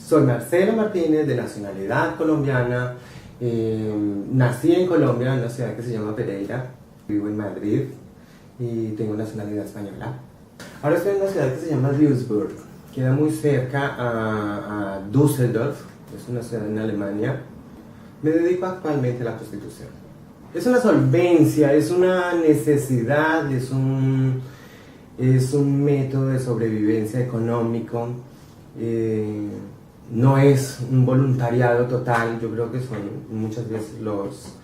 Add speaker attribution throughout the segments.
Speaker 1: Soy Marcelo Martínez, de nacionalidad colombiana. Nací en Colombia, en una ciudad que se llama Pereira. Vivo en Madrid y tengo nacionalidad española. Ahora estoy en una ciudad que se llama Duisburg. Queda muy cerca a Düsseldorf, es una ciudad en Alemania. Me dedico actualmente a la prostitución. Es una solvencia, es una necesidad, es un método de sobrevivencia económico. No es un voluntariado total. Yo creo que son muchas veces los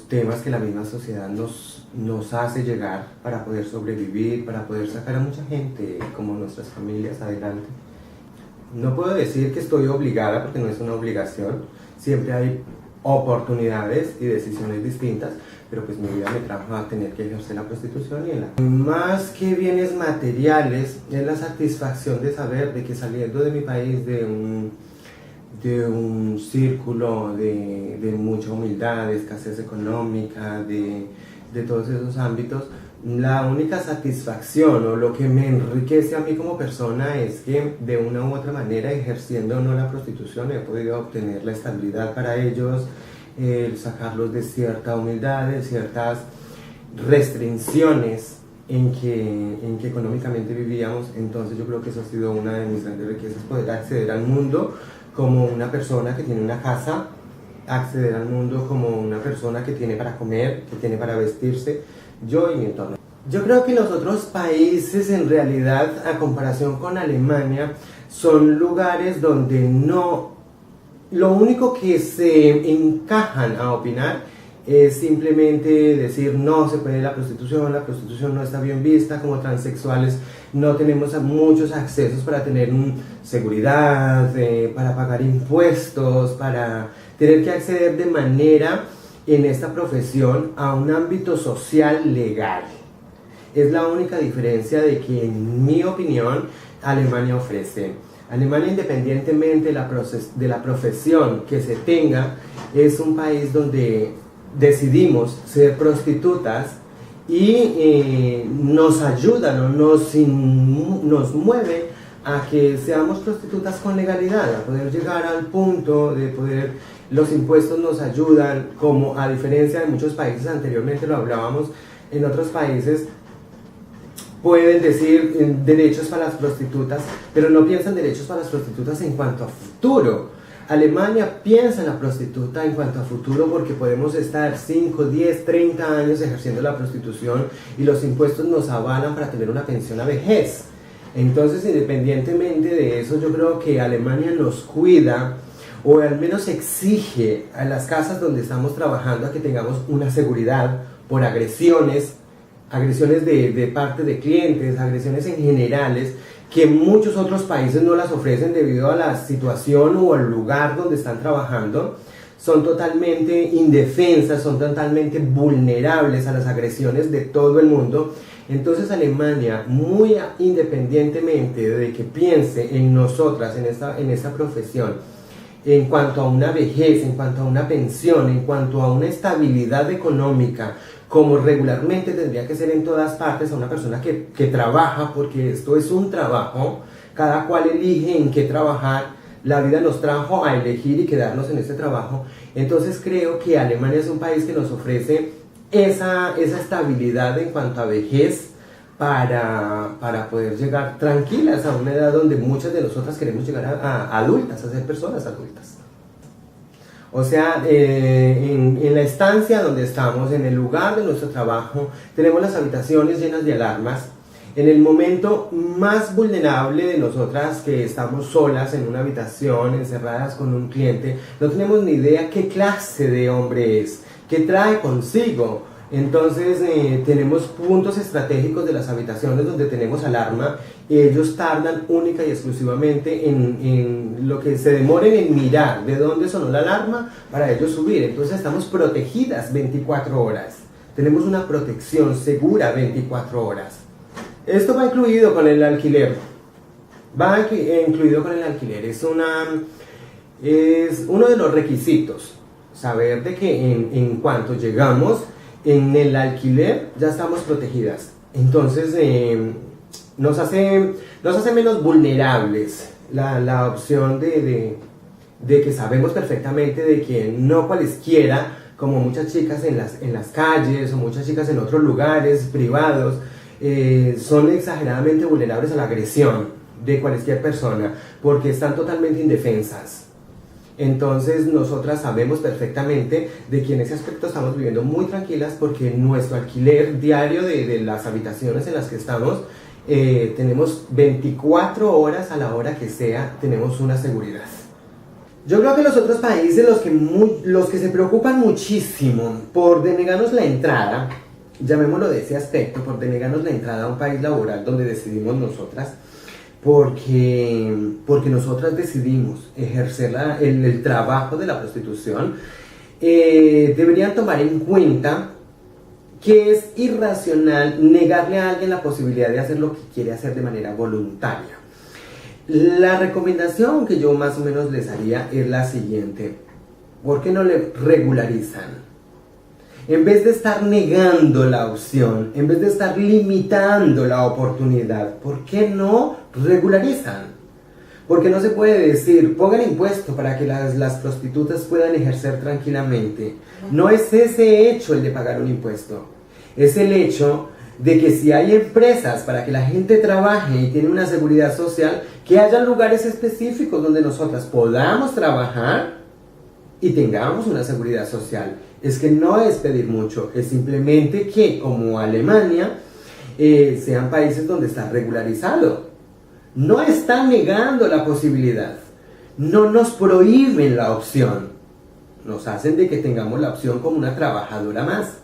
Speaker 1: temas que la misma sociedad nos hace llegar para poder sobrevivir, para poder sacar a mucha gente, como nuestras familias, adelante. No puedo decir que estoy obligada, porque no es una obligación. Siempre hay oportunidades y decisiones distintas, pero pues mi vida me trajo a tener que ejercer la prostitución más que bienes materiales, es la satisfacción de saber de que saliendo de mi país, de un círculo de mucha humildad, de escasez económica, de todos esos ámbitos, la única satisfacción o lo que me enriquece a mí como persona es que de una u otra manera, ejerciendo o no la prostitución, he podido obtener la estabilidad para ellos, sacarlos de cierta humildad, de ciertas restricciones en que económicamente vivíamos. Entonces yo creo que eso ha sido una de mis grandes riquezas, poder acceder al mundo como una persona que tiene una casa, acceder al mundo como una persona que tiene para comer, que tiene para vestirse, yo y mi entorno. Yo creo que los otros países, en realidad, a comparación con Alemania, son lugares donde lo único que se encajan a opinar es simplemente decir no se puede la prostitución no está bien vista, como transexuales no tenemos muchos accesos para tener seguridad, para pagar impuestos, para tener que acceder de manera en esta profesión a un ámbito social legal. Es la única diferencia de que, en mi opinión, Alemania ofrece. Alemania, independientemente de la profesión que se tenga, es un país donde decidimos ser prostitutas y nos ayudan o nos mueve a que seamos prostitutas con legalidad, a poder llegar al punto de poder, los impuestos nos ayudan, como a diferencia de muchos países, anteriormente lo hablábamos, en otros países pueden decir derechos para las prostitutas, pero no piensan derechos para las prostitutas en cuanto a futuro. Alemania piensa en la prostituta en cuanto a futuro, porque podemos estar 5, 10, 30 años ejerciendo la prostitución y los impuestos nos avalan para tener una pensión a vejez. Entonces, independientemente de eso, yo creo que Alemania nos cuida, o al menos exige a las casas donde estamos trabajando a que tengamos una seguridad por agresiones de parte de clientes, agresiones en generales, que muchos otros países no las ofrecen debido a la situación o al lugar donde están trabajando. Son totalmente indefensas, son totalmente vulnerables a las agresiones de todo el mundo. Entonces Alemania, muy independientemente de que piense en nosotras, en esta profesión, en cuanto a una vejez, en cuanto a una pensión, en cuanto a una estabilidad económica, como regularmente tendría que ser en todas partes, a una persona que trabaja, porque esto es un trabajo, cada cual elige en qué trabajar, la vida nos trajo a elegir y quedarnos en este trabajo. Entonces creo que Alemania es un país que nos ofrece esa estabilidad en cuanto a vejez, para poder llegar tranquilas a una edad donde muchas de nosotras queremos llegar a adultas, a ser personas adultas. O sea, en la estancia donde estamos, en el lugar de nuestro trabajo, tenemos las habitaciones llenas de alarmas. En el momento más vulnerable de nosotras, que estamos solas en una habitación, encerradas con un cliente, no tenemos ni idea qué clase de hombre es, qué trae consigo. Entonces tenemos puntos estratégicos de las habitaciones donde tenemos alarma, y ellos tardan única y exclusivamente en lo que se demoren en mirar de dónde sonó la alarma para ellos subir. Entonces estamos protegidas 24 horas, tenemos una protección segura 24 horas. Esto va incluido con el alquiler, es uno de los requisitos, saber de que en cuanto llegamos en el alquiler ya estamos protegidas. Entonces nos hace menos vulnerables la opción de que sabemos perfectamente de que no cualesquiera, como muchas chicas en las calles o muchas chicas en otros lugares privados, son exageradamente vulnerables a la agresión de cualquier persona porque están totalmente indefensas. Entonces nosotras sabemos perfectamente de que en ese aspecto estamos viviendo muy tranquilas porque nuestro alquiler diario de las habitaciones en las que estamos, tenemos 24 horas a la hora que sea, tenemos una seguridad. Yo creo que los otros países, los que se preocupan muchísimo por denegarnos la entrada, llamémoslo de ese aspecto, por denegarnos la entrada a un país laboral donde decidimos nosotras, porque nosotras decidimos ejercer el trabajo de la prostitución, deberían tomar en cuenta que es irracional negarle a alguien la posibilidad de hacer lo que quiere hacer de manera voluntaria. La recomendación que yo más o menos les haría es la siguiente: ¿por qué no le regularizan? En vez de estar negando la opción, en vez de estar limitando la oportunidad, ¿por qué no regularizan? Porque no se puede decir, pongan impuesto para que las prostitutas puedan ejercer tranquilamente. No es ese hecho el de pagar un impuesto, es el hecho de que si hay empresas para que la gente trabaje y tiene una seguridad social, que haya lugares específicos donde nosotras podamos trabajar y tengamos una seguridad social. Es que no es pedir mucho, es simplemente que, como Alemania, sean países donde está regularizado. No están negando la posibilidad, no nos prohíben la opción, nos hacen de que tengamos la opción como una trabajadora más,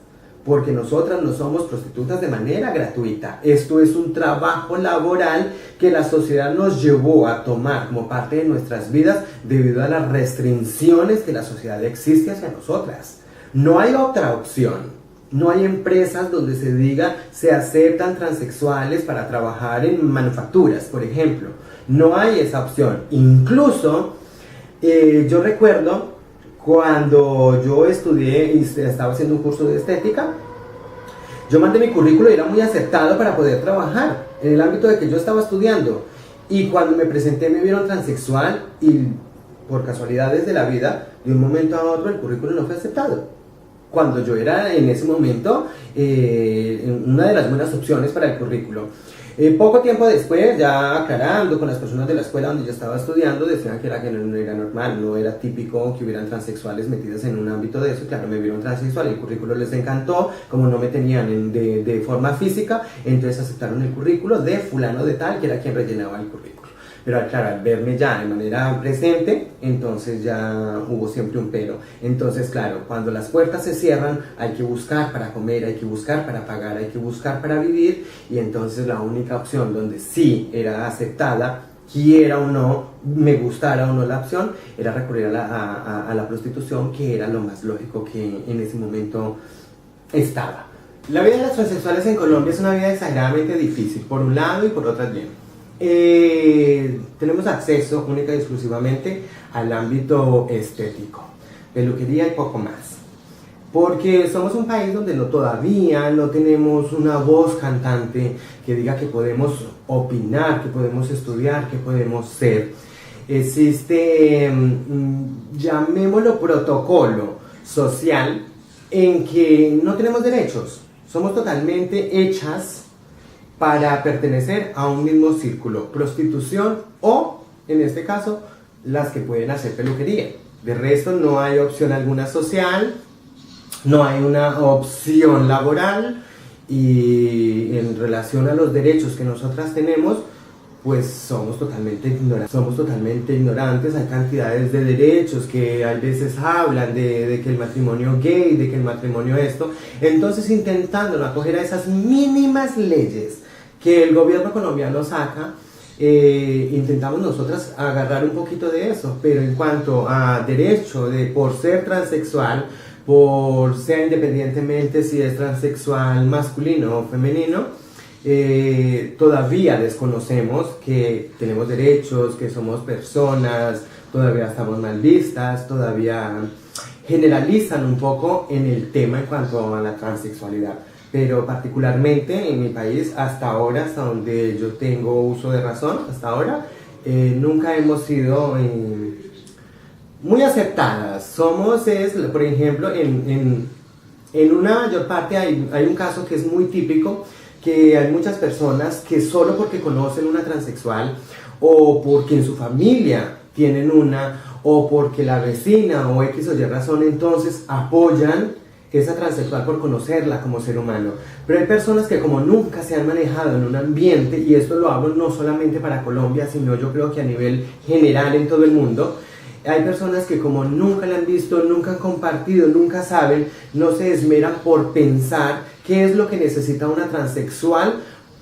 Speaker 1: porque nosotras no somos prostitutas de manera gratuita. Esto es un trabajo laboral que la sociedad nos llevó a tomar como parte de nuestras vidas debido a las restricciones que la sociedad existe hacia nosotras. No hay otra opción. No hay empresas donde se diga se aceptan transexuales para trabajar en manufacturas, por ejemplo. No hay esa opción. Incluso yo recuerdo cuando yo estudié y estaba haciendo un curso de estética, yo mandé mi currículo y era muy aceptado para poder trabajar en el ámbito de que yo estaba estudiando. Y cuando me presenté me vieron transexual y por casualidades de la vida, de un momento a otro el currículo no fue aceptado. Cuando yo era en ese momento una de las buenas opciones para el currículo. Poco tiempo después, ya aclarando con las personas de la escuela donde yo estaba estudiando, decían que no era normal, no era típico que hubieran transexuales metidas en un ámbito de eso. Claro, me vieron transexual, el currículo les encantó, como no me tenían de forma física, entonces aceptaron el currículo de fulano de tal, que era quien rellenaba el currículo. Pero claro, al verme ya de manera presente, entonces ya hubo siempre un pero. Entonces claro, cuando las puertas se cierran, hay que buscar para comer, hay que buscar para pagar, hay que buscar para vivir, y entonces la única opción donde sí era aceptada, quiera o no, me gustara o no la opción, era recurrir a la prostitución, que era lo más lógico que en ese momento estaba. La vida de las transexuales en Colombia es una vida exageradamente difícil, por un lado y por otro bien. Tenemos acceso única y exclusivamente al ámbito estético, peluquería y poco más, porque somos un país donde todavía no tenemos una voz cantante que diga que podemos opinar, que podemos estudiar, que podemos ser. Existe, llamémoslo, protocolo social en que no tenemos derechos, somos totalmente hechas para pertenecer a un mismo círculo, prostitución o, en este caso, las que pueden hacer peluquería. De resto no hay opción alguna social, no hay una opción laboral, y en relación a los derechos que nosotras tenemos, pues somos totalmente ignorantes. Hay cantidades de derechos que a veces hablan de que el matrimonio gay, de que el matrimonio esto, entonces intentando acoger a esas mínimas leyes que el gobierno colombiano saca, intentamos nosotras agarrar un poquito de eso, pero en cuanto a derecho por ser transexual, por ser independientemente si es transexual masculino o femenino, todavía desconocemos que tenemos derechos, que somos personas, todavía estamos mal vistas, todavía generalizan un poco en el tema en cuanto a la transexualidad. pero particularmente en mi país, hasta ahora, hasta donde yo tengo uso de razón, hasta ahora, nunca hemos sido muy aceptadas. Por ejemplo, en una mayor parte hay un caso que es muy típico, que hay muchas personas que solo porque conocen una transexual o porque en su familia tienen una o porque la vecina o X o Y razón, entonces apoyan esa transexual por conocerla como ser humano. Pero hay personas que como nunca se han manejado en un ambiente, y esto lo hablo no solamente para Colombia, sino yo creo que a nivel general en todo el mundo, hay personas que como nunca la han visto, nunca han compartido, nunca saben, no se esmeran por pensar qué es lo que necesita una transexual,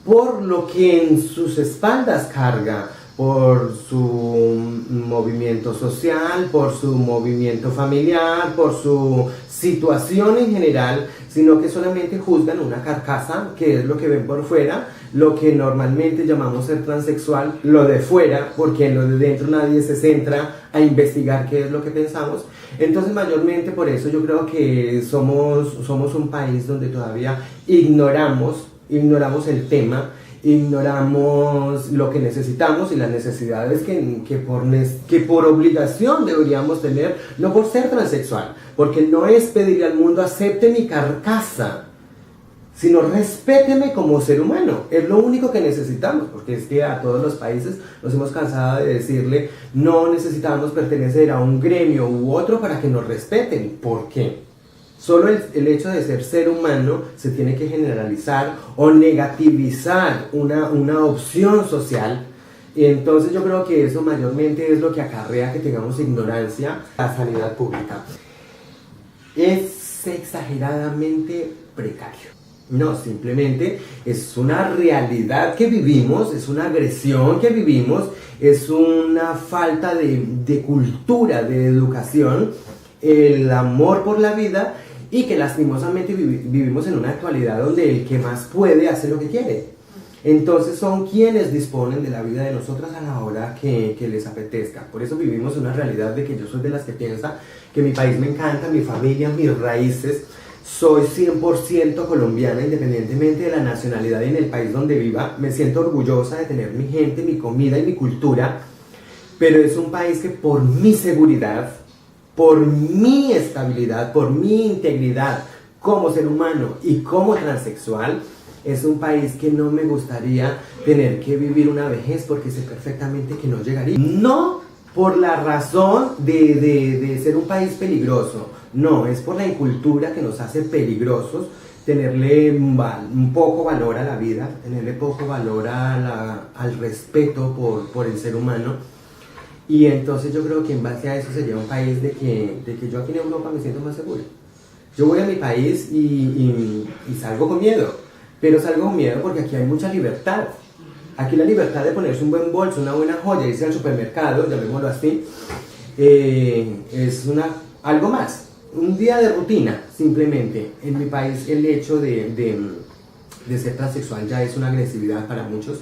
Speaker 1: por lo que en sus espaldas carga, por su movimiento social, por su movimiento familiar, por su situación en general, sino que solamente juzgan una carcasa, que es lo que ven por fuera, lo que normalmente llamamos ser transexual, lo de fuera, porque en lo de dentro nadie se centra a investigar qué es lo que pensamos. Entonces mayormente por eso yo creo que somos un país donde todavía ignoramos el tema, ignoramos lo que necesitamos y las necesidades que por obligación deberíamos tener, no por ser transexual, porque no es pedirle al mundo acepte mi carcasa, sino respéteme como ser humano. Es lo único que necesitamos, porque es que a todos los países nos hemos cansado de decirle no necesitamos pertenecer a un gremio u otro para que nos respeten. ¿Por qué? Solo el hecho de ser humano se tiene que generalizar o negativizar una opción social. Y entonces yo creo que eso mayormente es lo que acarrea que tengamos ignorancia a la sanidad pública. Es exageradamente precario. No, simplemente es una realidad que vivimos, es una agresión que vivimos, es una falta de cultura, de educación, el amor por la vida, y que lastimosamente vivimos en una actualidad donde el que más puede hace lo que quiere. Entonces son quienes disponen de la vida de nosotras a la hora que les apetezca. Por eso vivimos una realidad de que yo soy de las que piensa que mi país me encanta, mi familia, mis raíces. Soy 100% colombiana, independientemente de la nacionalidad y en el país donde viva. Me siento orgullosa de tener mi gente, mi comida y mi cultura. Pero es un país que por mi seguridad, por mi estabilidad, por mi integridad como ser humano y como transexual, es un país que no me gustaría tener que vivir una vejez, porque sé perfectamente que no llegaría. No por la razón de ser un país peligroso, no, es por la incultura que nos hace peligrosos, tenerle un poco valor a la vida, tenerle poco valor al respeto por el ser humano. Y entonces yo creo que en base a eso sería un país de que yo aquí en Europa me siento más seguro. Yo voy a mi país y salgo con miedo, pero salgo con miedo porque aquí hay mucha libertad. Aquí la libertad de ponerse un buen bolso, una buena joya, irse al supermercado, llamémoslo así, es algo más. Un día de rutina, simplemente. En mi país el hecho de ser transexual ya es una agresividad para muchos.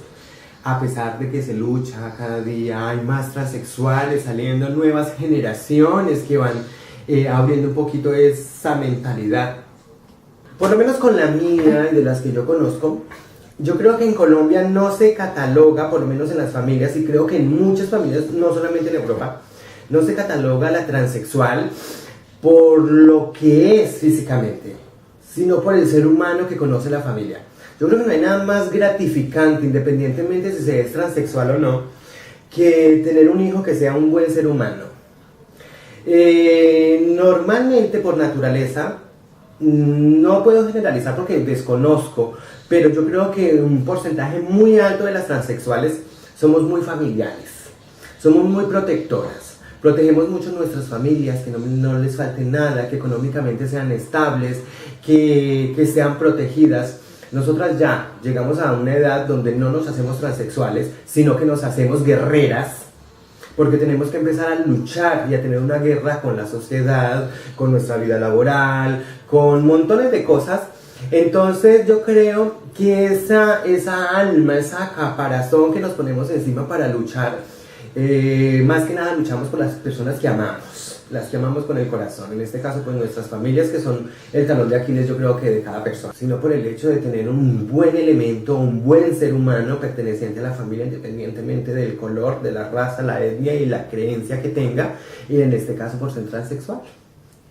Speaker 1: A pesar de que se lucha cada día, hay más transexuales saliendo, nuevas generaciones que van abriendo un poquito esa mentalidad. Por lo menos con la mía y de las que yo conozco, yo creo que en Colombia no se cataloga, por lo menos en las familias, y creo que en muchas familias, no solamente en Europa, no se cataloga la transexual por lo que es físicamente, sino por el ser humano que conoce la familia. Yo creo que no hay nada más gratificante, independientemente si se es transexual o no, que tener un hijo que sea un buen ser humano. Normalmente, por naturaleza, no puedo generalizar porque desconozco, pero yo creo que un porcentaje muy alto de las transexuales somos muy familiares, somos muy protectoras. Protegemos mucho nuestras familias, que no les falte nada, que económicamente sean estables, que sean protegidas. Nosotras ya llegamos a una edad donde no nos hacemos transexuales, sino que nos hacemos guerreras, porque tenemos que empezar a luchar y a tener una guerra con la sociedad, con nuestra vida laboral, con montones de cosas. Entonces yo creo que esa alma, esa caparazón que nos ponemos encima para luchar, más que nada luchamos por las personas que amamos. las que amamos con el corazón, en este caso pues nuestras familias, que son el talón de Aquiles yo creo que de cada persona, sino por el hecho de tener un buen elemento, un buen ser humano perteneciente a la familia, independientemente del color, de la raza, la etnia y la creencia que tenga, y en este caso por ser transexual.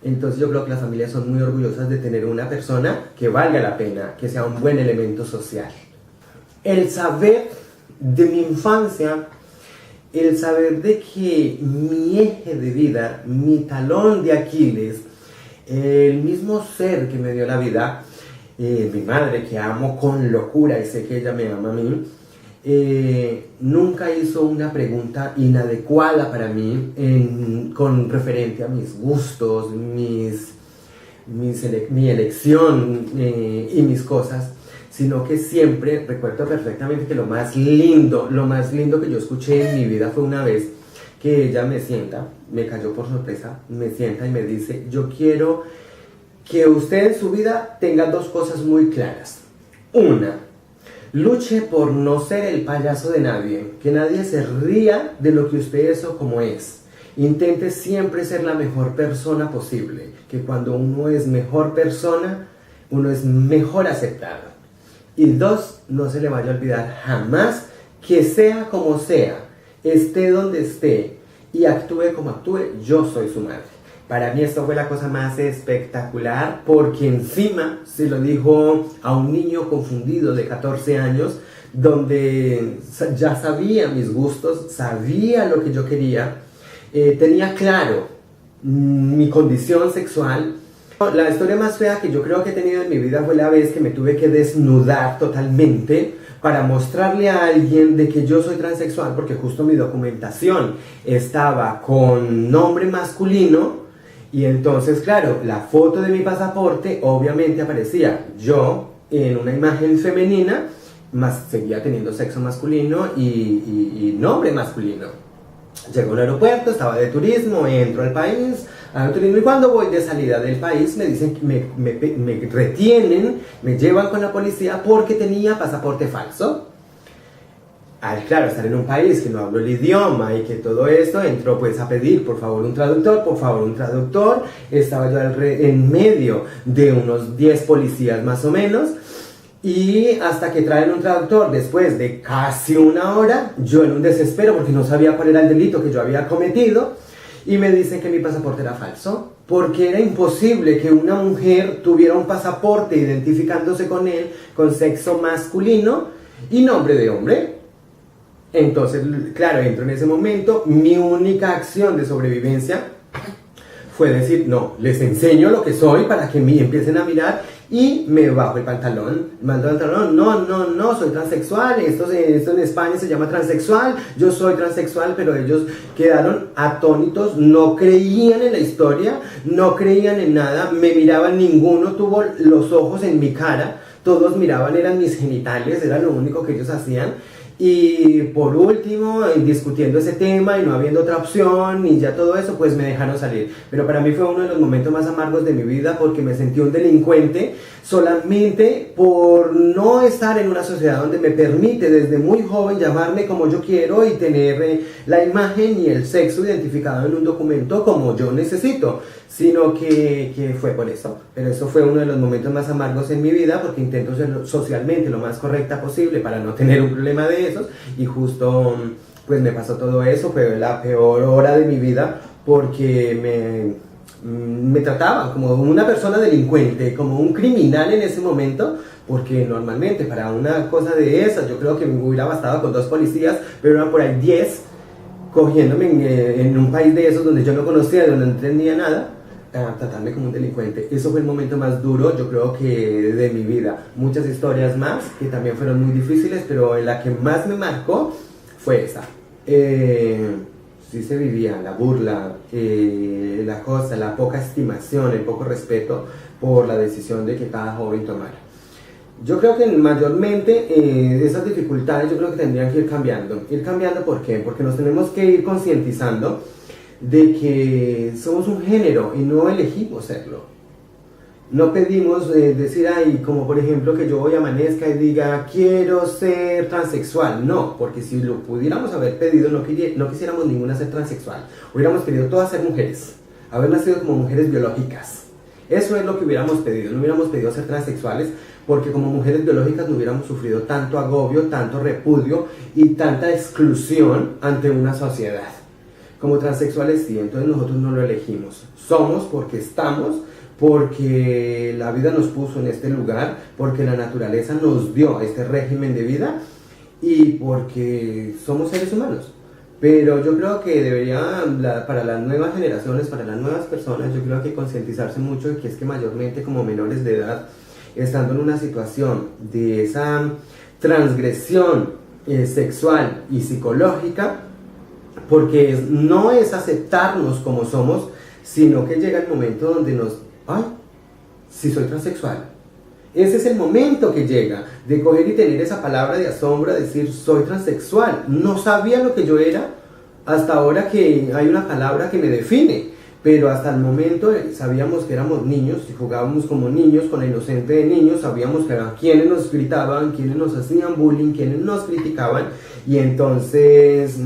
Speaker 1: Entonces yo creo que las familias son muy orgullosas de tener una persona que valga la pena, que sea un buen elemento social. El saber de mi infancia, el saber de que mi eje de vida, mi talón de Aquiles, el mismo ser que me dio la vida, mi madre que amo con locura y sé que ella me ama a mí, nunca hizo una pregunta inadecuada para mí con referente a mis gustos, mi elección y mis cosas, sino que siempre recuerdo perfectamente que lo más lindo que yo escuché en mi vida fue una vez que ella me sienta, me cayó por sorpresa, me sienta y me dice: yo quiero que usted en su vida tenga dos cosas muy claras. Una, luche por no ser el payaso de nadie, que nadie se ría de lo que usted es o como es. Intente siempre ser la mejor persona posible, que cuando uno es mejor persona, uno es mejor aceptado. Y dos, no se le vaya a olvidar jamás que sea como sea, esté donde esté y actúe como actúe, yo soy su madre. Para mí esto fue la cosa más espectacular, porque encima se lo dijo a un niño confundido de 14 años, donde ya sabía mis gustos, sabía lo que yo quería, tenía claro mi condición sexual. La historia más fea que yo creo que he tenido en mi vida fue la vez que me tuve que desnudar totalmente para mostrarle a alguien de que yo soy transexual, porque justo mi documentación estaba con nombre masculino. Y entonces, claro, la foto de mi pasaporte obviamente aparecía yo en una imagen femenina, más seguía teniendo sexo masculino y nombre masculino. Llego al aeropuerto, estaba de turismo, entro al país, y cuando voy de salida del país me dicen, me retienen, me llevan con la policía porque tenía pasaporte falso. Al, claro, estar en un país que no hablo el idioma y que todo esto, entró pues a pedir por favor un traductor, estaba yo en medio de unos 10 policías más o menos, y hasta que traen un traductor después de casi una hora, yo en un desespero porque no sabía cuál era el delito que yo había cometido, y me dicen que mi pasaporte era falso, porque era imposible que una mujer tuviera un pasaporte identificándose con él, con sexo masculino y nombre de hombre. Entonces, claro, entro en ese momento, mi única acción de sobrevivencia fue decir, no, les enseño lo que soy para que me empiecen a mirar, y me bajo el pantalón, no, soy transexual, esto en España se llama transexual, yo soy transexual, pero ellos quedaron atónitos, no creían en la historia, no creían en nada, me miraban, ninguno tuvo los ojos en mi cara, todos miraban, eran mis genitales, era lo único que ellos hacían. Y por último, discutiendo ese tema y no habiendo otra opción y ya todo eso, pues me dejaron salir. Pero para mí fue uno de los momentos más amargos de mi vida, porque me sentí un delincuente solamente por no estar en una sociedad donde me permite desde muy joven llamarme como yo quiero y tener la imagen y el sexo identificado en un documento como yo necesito, sino que fue por eso. Pero eso fue uno de los momentos más amargos en mi vida, porque intento ser socialmente lo más correcta posible para no tener un problema de esos, y justo pues me pasó todo eso. Fue la peor hora de mi vida, porque me trataban como una persona delincuente, como un criminal en ese momento, porque normalmente para una cosa de esas yo creo que me hubiera bastado con 2 policías, pero eran por ahí 10 cogiéndome en un país de esos donde yo no conocía, donde no entendía nada, a tratarme como un delincuente. Eso fue el momento más duro, yo creo que de mi vida. Muchas historias más que también fueron muy difíciles, pero la que más me marcó fue esa. Sí se vivía la burla, la cosa, la poca estimación, el poco respeto por la decisión de que cada joven tomara. Yo creo que mayormente esas dificultades yo creo que tendrían que ir cambiando. Ir cambiando, ¿por qué? Porque nos tenemos que ir concientizando de que somos un género y no elegimos serlo. No pedimos decir, ay, como por ejemplo que yo hoy amanezca y diga quiero ser transexual. No, porque si lo pudiéramos haber pedido, no quisiéramos ninguna ser transexual. Hubiéramos querido todas ser mujeres, haber nacido como mujeres biológicas. Eso es lo que hubiéramos pedido, no hubiéramos pedido ser transexuales, porque como mujeres biológicas no hubiéramos sufrido tanto agobio, tanto repudio y tanta exclusión ante una sociedad. Como transexuales sí, entonces nosotros no lo elegimos, somos porque estamos, porque la vida nos puso en este lugar, porque la naturaleza nos dio este régimen de vida y porque somos seres humanos. Pero yo creo que debería, para las nuevas generaciones, para las nuevas personas, yo creo que concientizarse mucho de que es que mayormente como menores de edad, estando en una situación de esa transgresión sexual y psicológica, porque no es aceptarnos como somos, sino que llega el momento donde ay, si soy transexual. Ese es el momento que llega, de coger y tener esa palabra de asombro, decir, soy transexual. No sabía lo que yo era, hasta ahora que hay una palabra que me define. Pero hasta el momento sabíamos que éramos niños y jugábamos como niños, con la inocente de niños, sabíamos que eran quienes nos gritaban, quienes nos hacían bullying, quienes nos criticaban, y entonces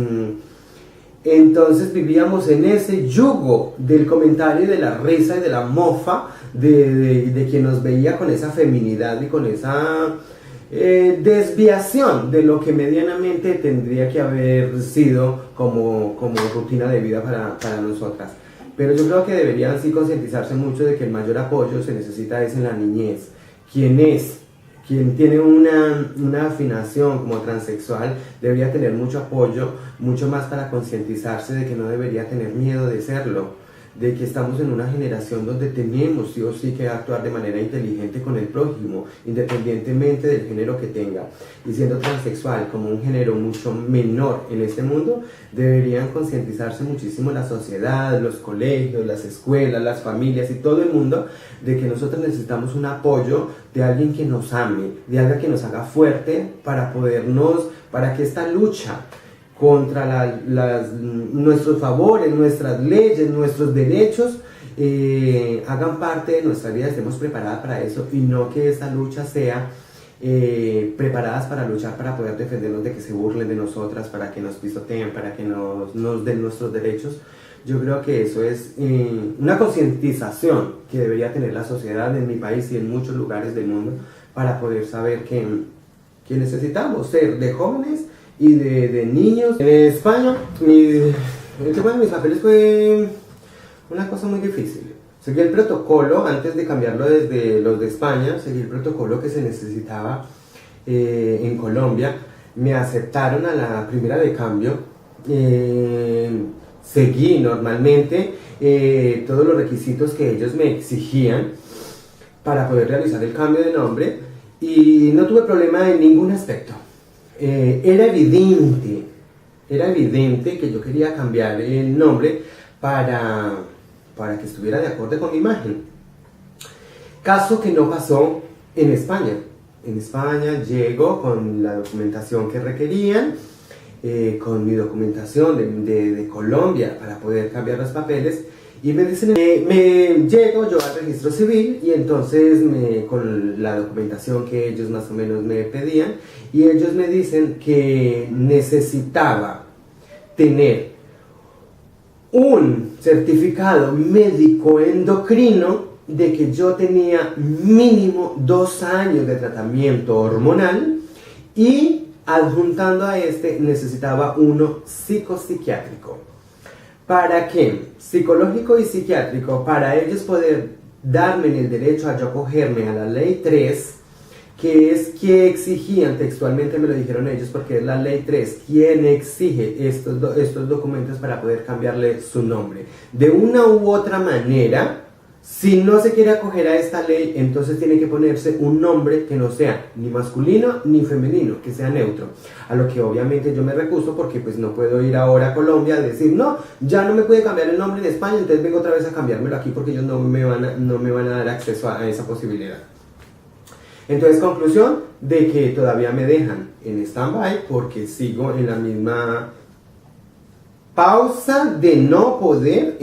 Speaker 1: vivíamos en ese yugo del comentario y de la risa y de la mofa de quien nos veía con esa feminidad y con esa desviación de lo que medianamente tendría que haber sido como rutina de vida para nosotras. Pero yo creo que deberían sí concientizarse mucho de que el mayor apoyo se necesita es en la niñez. Quien tiene una afinación como transexual debería tener mucho apoyo, mucho más para concientizarse de que no debería tener miedo de serlo, de que estamos en una generación donde tenemos sí o sí que actuar de manera inteligente con el prójimo, independientemente del género que tenga. Y siendo transexual como un género mucho menor en este mundo, deberían concientizarse muchísimo la sociedad, los colegios, las escuelas, las familias y todo el mundo, de que nosotros necesitamos un apoyo de alguien que nos ame, de alguien que nos haga fuerte para que esta lucha contra nuestros favores, nuestras leyes, nuestros derechos, hagan parte de nuestra vida, estemos preparadas para eso, y no que esta lucha sea preparadas para luchar, para poder defendernos de que se burlen de nosotras, para que nos pisoteen, para que nos den nuestros derechos. Yo creo que eso es una concientización que debería tener la sociedad en mi país y en muchos lugares del mundo, para poder saber que necesitamos ser de jóvenes y de niños. En España, el tema de mis papeles fue una cosa muy difícil. Seguí el protocolo, antes de cambiarlo desde los de España, seguí el protocolo que se necesitaba en Colombia. Me aceptaron a la primera de cambio. Seguí normalmente todos los requisitos que ellos me exigían para poder realizar el cambio de nombre y no tuve problema en ningún aspecto. Era evidente que yo quería cambiar el nombre para que estuviera de acuerdo con mi imagen. Caso que no pasó en España. En España llego con la documentación que requerían, con mi documentación de Colombia para poder cambiar los papeles, y me dicen, llego yo al registro civil y entonces con la documentación que ellos más o menos me pedían, y ellos me dicen que necesitaba tener un certificado médico endocrino de que yo tenía mínimo 2 años de tratamiento hormonal, y adjuntando a este necesitaba uno psicopsiquiátrico. ¿Para qué? Psicológico y psiquiátrico, para ellos poder darme el derecho a yo acogerme a la ley 3, que es que exigían, textualmente me lo dijeron ellos, porque es la ley 3 quien exige estos documentos para poder cambiarle su nombre. De una u otra manera, si no se quiere acoger a esta ley, entonces tiene que ponerse un nombre que no sea ni masculino ni femenino, que sea neutro. A lo que obviamente yo me recuso, porque pues no puedo ir ahora a Colombia a decir, no, ya no me puede cambiar el nombre en España, entonces vengo otra vez a cambiármelo aquí, porque ellos no me van a dar acceso a esa posibilidad. Entonces, conclusión de que todavía me dejan en stand-by porque sigo en la misma pausa de no poder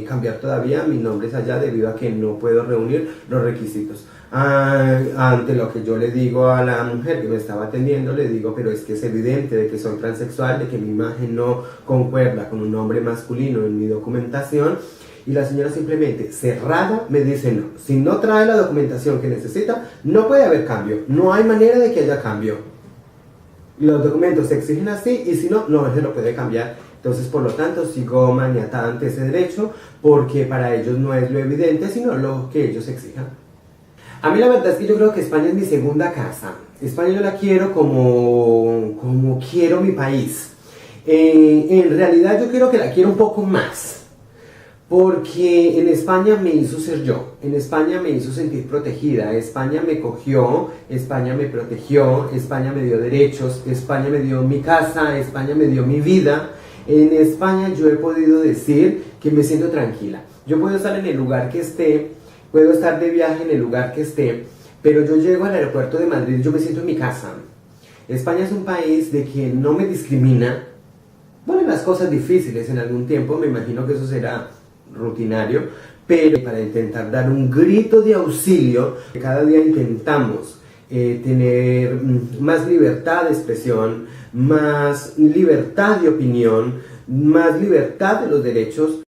Speaker 1: cambiar todavía mis nombres allá, debido a que no puedo reunir los requisitos. Ante lo que yo le digo a la mujer que me estaba atendiendo, le digo, pero es que es evidente de que soy transexual, de que mi imagen no concuerda con un nombre masculino en mi documentación, y la señora simplemente, cerrada, me dice no. Si no trae la documentación que necesita, no puede haber cambio. No hay manera de que haya cambio. Los documentos se exigen así y si no, no se lo puede cambiar. Entonces, por lo tanto, sigo maniatada ante ese derecho porque para ellos no es lo evidente, sino lo que ellos exijan. A mí la verdad es que yo creo que España es mi segunda casa. España yo la quiero como quiero mi país. En realidad yo creo que la quiero un poco más. Porque en España me hizo ser yo, en España me hizo sentir protegida, España me cogió, España me protegió, España me dio derechos, España me dio mi casa, España me dio mi vida. En España yo he podido decir que me siento tranquila. Yo puedo estar en el lugar que esté, puedo estar de viaje en el lugar que esté, pero yo llego al aeropuerto de Madrid y yo me siento en mi casa. España es un país de que no me discrimina. Bueno, las cosas difíciles en algún tiempo, me imagino que eso será rutinario, pero para intentar dar un grito de auxilio, cada día intentamos tener más libertad de expresión, más libertad de opinión, más libertad de los derechos.